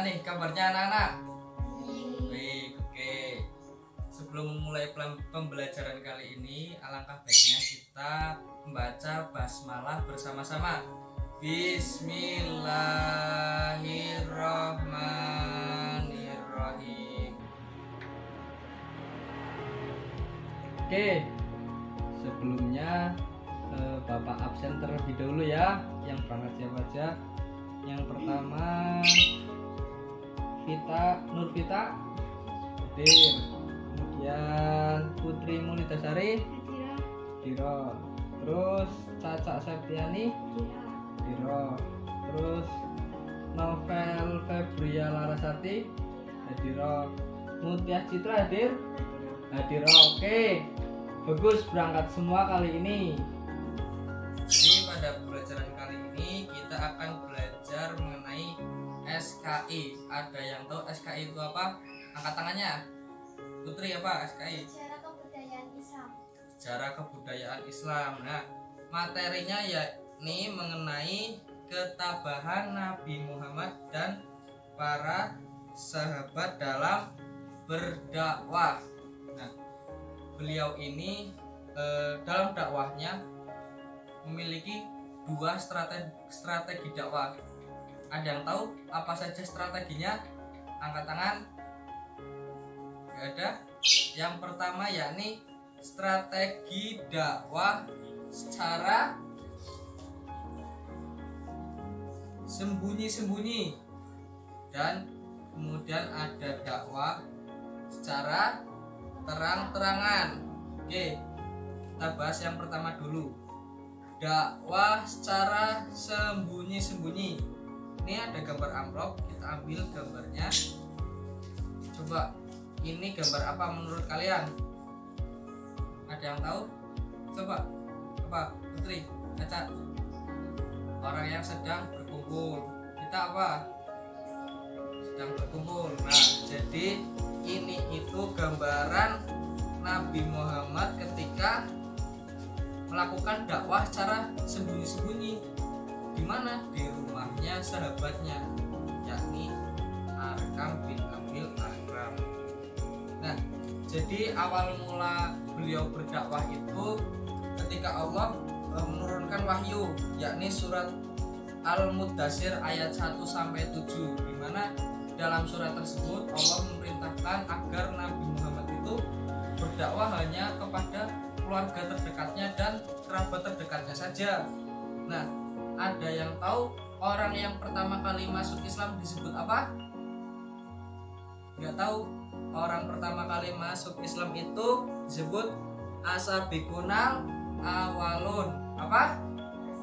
Gimana nih kabarnya anak-anak? Baik, oke. Sebelum memulai pembelajaran kali ini, alangkah baiknya kita membaca basmalah bersama-sama. Bismillahirrahmanirrahim. Oke, sebelumnya Bapak absen terlebih dahulu ya. Yang berangkat siapa aja? Yang pertama Nurvita Udir, kemudian Putri Munitasari Diro, terus Caca Septiani Diro, terus Novel Febria Larasati Diro, Mutia Citra hadir. Oke, bagus, berangkat semua kali ini. Jadi pada pembelajaran kali ini kita akan belajar mengenai SKI. Ada yang tahu SKI itu apa? Angkat tangannya. Putri, apa SKI? Sejarah Kebudayaan Islam. Sejarah Kebudayaan Islam. Nah, materinya yakni mengenai ketabahan Nabi Muhammad dan para sahabat dalam berdakwah. Nah, beliau ini dalam dakwahnya memiliki dua strategi dakwah. Ada yang tahu apa saja strateginya? Angkat tangan. Gak ada. Yang pertama yakni strategi dakwah secara sembunyi-sembunyi, dan kemudian ada dakwah secara terang-terangan. Oke, kita bahas yang pertama dulu. Dakwah secara sembunyi-sembunyi. Ini ada gambar amplop, kita ambil gambarnya. Coba, ini gambar apa menurut kalian? Ada yang tahu? Coba, apa? Putri, Caca. Orang yang sedang berkumpul. Kita apa? Sedang berkumpul. Nah, jadi ini itu gambaran Nabi Muhammad ketika melakukan dakwah secara sembunyi-sembunyi. Di mana? Di rumahnya sahabatnya, yakni Arkam bin Abil Akram. Nah, jadi awal mula beliau berdakwah itu ketika Allah menurunkan wahyu, yakni surat Al-Muddatsir ayat 1 sampai 7, di mana dalam surat tersebut Allah memerintahkan agar Nabi Muhammad itu berdakwah hanya kepada keluarga terdekatnya dan kerabat terdekatnya saja. Nah, ada yang tahu orang yang pertama kali masuk Islam disebut apa? Nggak tahu. Orang pertama kali masuk Islam itu disebut Asabiqunal Awalun. Apa?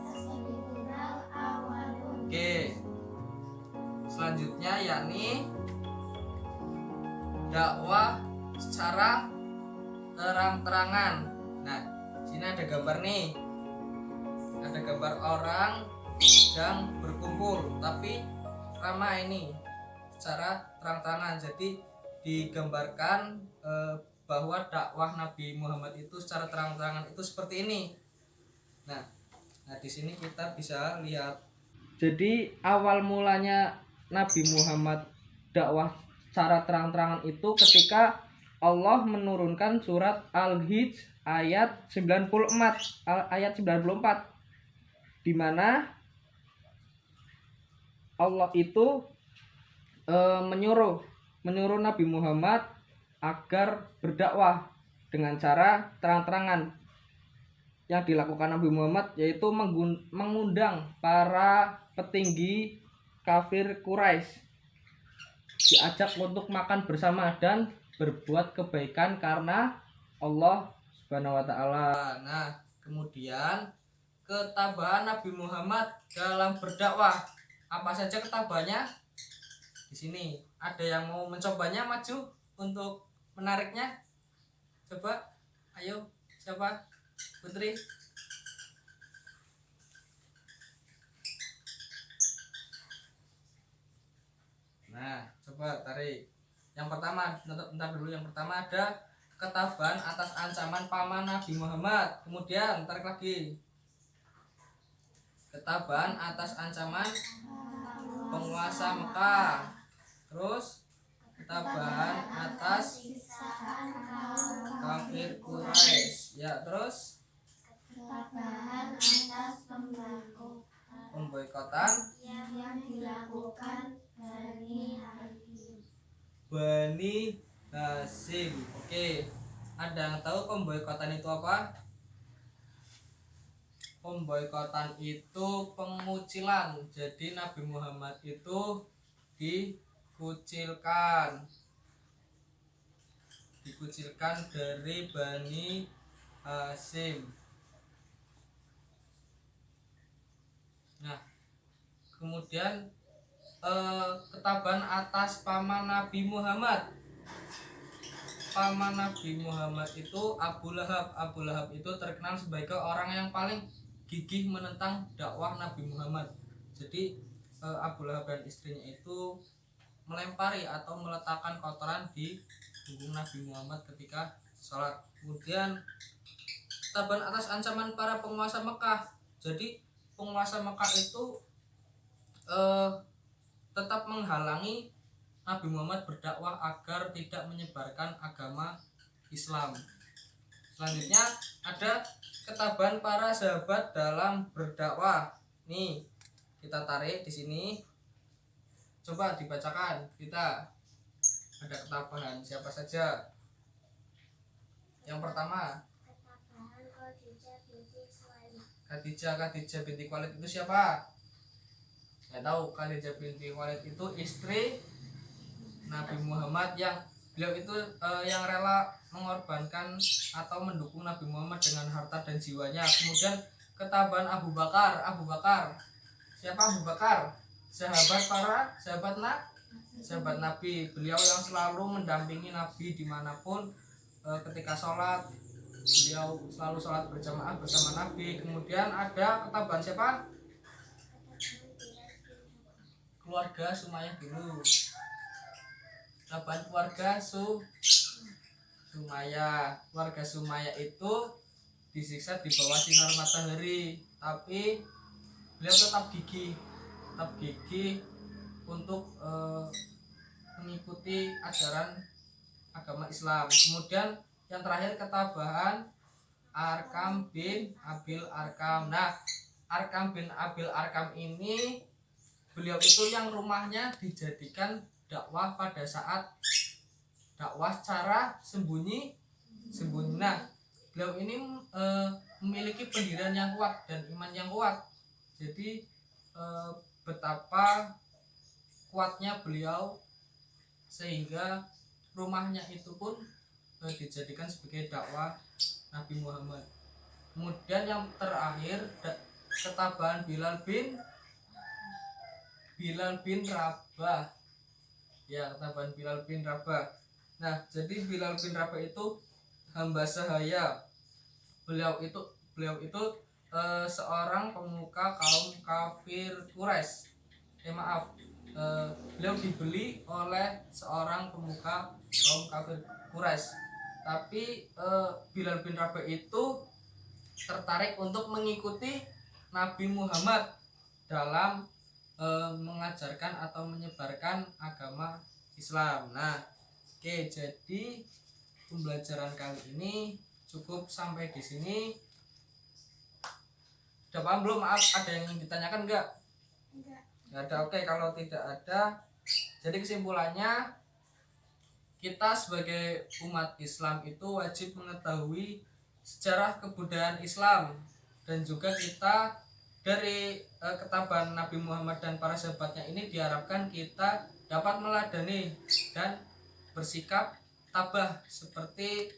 Asabiqunal Awalun. Oke. Selanjutnya yakni dakwah secara terang-terangan. Nah, sini ada gambar nih. Ada gambar orang sedang berkumpul, tapi ramai ini secara terang-terangan. Jadi digambarkan bahwa dakwah Nabi Muhammad itu secara terang-terangan itu seperti ini. Nah, di sini kita bisa lihat. Jadi awal mulanya Nabi Muhammad dakwah secara terang-terangan itu ketika Allah menurunkan surat Al-Hijr ayat 94, di mana Allah itu menyuruh Nabi Muhammad agar berdakwah dengan cara terang-terangan. Yang dilakukan Nabi Muhammad yaitu mengundang para petinggi kafir Quraisy, diajak untuk makan bersama dan berbuat kebaikan karena Allah Subhanahu wa taala. Nah, kemudian ketabahan Nabi Muhammad dalam berdakwah. Apa saja ketabahannya? Di sini ada yang mau mencobanya, maju untuk menariknya. Coba, ayo, siapa? Putri. Nah, coba tarik. Yang pertama, bentar dulu. Yang pertama ada ketabahan atas ancaman paman Nabi Muhammad. Kemudian tarik lagi. Ketabahan atas ancaman penguasa Mekah. Terus ketabahan atas siksaan kaum kafir Quraisy. Ya, terus ketabahan atas pemboikotan yang dilakukan Bani Hasyim. Oke. Ada yang tahu pemboikotan itu apa? Pemboikotan itu pengucilan. Jadi Nabi Muhammad itu dikucilkan dari Bani Hasyim. Nah, kemudian ketabahan atas paman Nabi Muhammad. Paman Nabi Muhammad itu Abu Lahab. Abu Lahab itu terkenal sebagai orang yang paling gigih menentang dakwah Nabi Muhammad. Jadi Abu Lahab dan istrinya itu melempari atau meletakkan kotoran di punggung Nabi Muhammad ketika sholat. Kemudian ketabahan atas ancaman para penguasa Mekah. Jadi penguasa Mekah itu tetap menghalangi Nabi Muhammad berdakwah agar tidak menyebarkan agama Islam. Selanjutnya ada ketabahan para sahabat dalam berdakwah. Nih, kita tarik di sini. Coba dibacakan. Kita ada ketabahan siapa saja? Yang pertama, Khadijah binti Khuwailid itu siapa? Nggak tahu. Khadijah binti Khuwailid itu istri Nabi Muhammad yang beliau itu yang rela mengorbankan atau mendukung Nabi Muhammad dengan harta dan jiwanya. Kemudian ketabahan Abu Bakar. Siapa Abu Bakar? Sahabat Nabi. Beliau yang selalu mendampingi Nabi dimanapun. Ketika sholat beliau selalu sholat berjamaah bersama Nabi. Kemudian ada ketabahan siapa? Keluarga Sumayyah dulu. Ketabahan keluarga Sumayyah. Keluarga Sumayyah itu disiksa di bawah sinar matahari, tapi beliau tetap gigih untuk mengikuti ajaran agama Islam. Kemudian yang terakhir ketabahan Arkam bin Abil Arkam. Nah, Arkam bin Abil Arkam ini beliau itu yang rumahnya dijadikan dakwah pada saat dakwah secara sembunyi. Nah, beliau ini memiliki pendirian yang kuat dan iman yang kuat. Jadi betapa kuatnya beliau sehingga rumahnya itu pun dijadikan sebagai dakwah Nabi Muhammad. Kemudian yang terakhir ketabahan Bilal bin Rabah. Ya, ketabahan Bilal bin Rabah. Nah, jadi Bilal bin Rabah itu hamba sahaya. Beliau itu seorang pemuka kaum kafir Quraisy. Beliau dibeli oleh seorang pemuka kaum kafir Quraisy. Tapi Bilal bin Rabah itu tertarik untuk mengikuti Nabi Muhammad dalam mengajarkan atau menyebarkan agama Islam. Nah, oke, jadi pembelajaran kali ini cukup sampai di sini. Udah paham belum? Maaf, ada yang ditanyakan enggak? Enggak ada. Oke, kalau tidak ada, jadi kesimpulannya kita sebagai umat Islam itu wajib mengetahui sejarah kebudayaan Islam, dan juga kita dari ketabahan Nabi Muhammad dan para sahabatnya ini diharapkan kita dapat meladani dan bersikap tabah seperti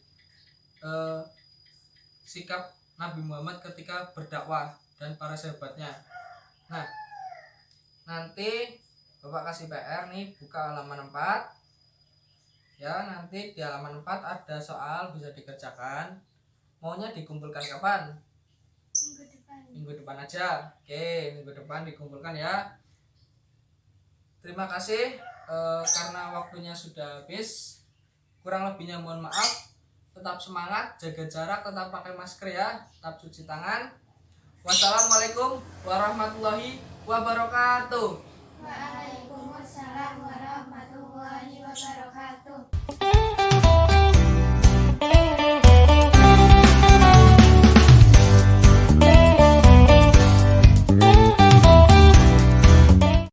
sikap Nabi Muhammad ketika berdakwah dan para sahabatnya. Nah, nanti Bapak kasih PR nih, buka halaman 4. Ya, nanti di halaman 4 ada soal bisa dikerjakan. Maunya dikumpulkan kapan? Minggu depan aja. Oke, minggu depan dikumpulkan ya. Terima kasih karena waktunya sudah habis. Kurang lebihnya mohon maaf. Tetap semangat, jaga jarak, tetap pakai masker ya, tetap cuci tangan. Wassalamualaikum warahmatullahi wabarakatuh. Waalaikumsalam warahmatullahi wabarakatuh.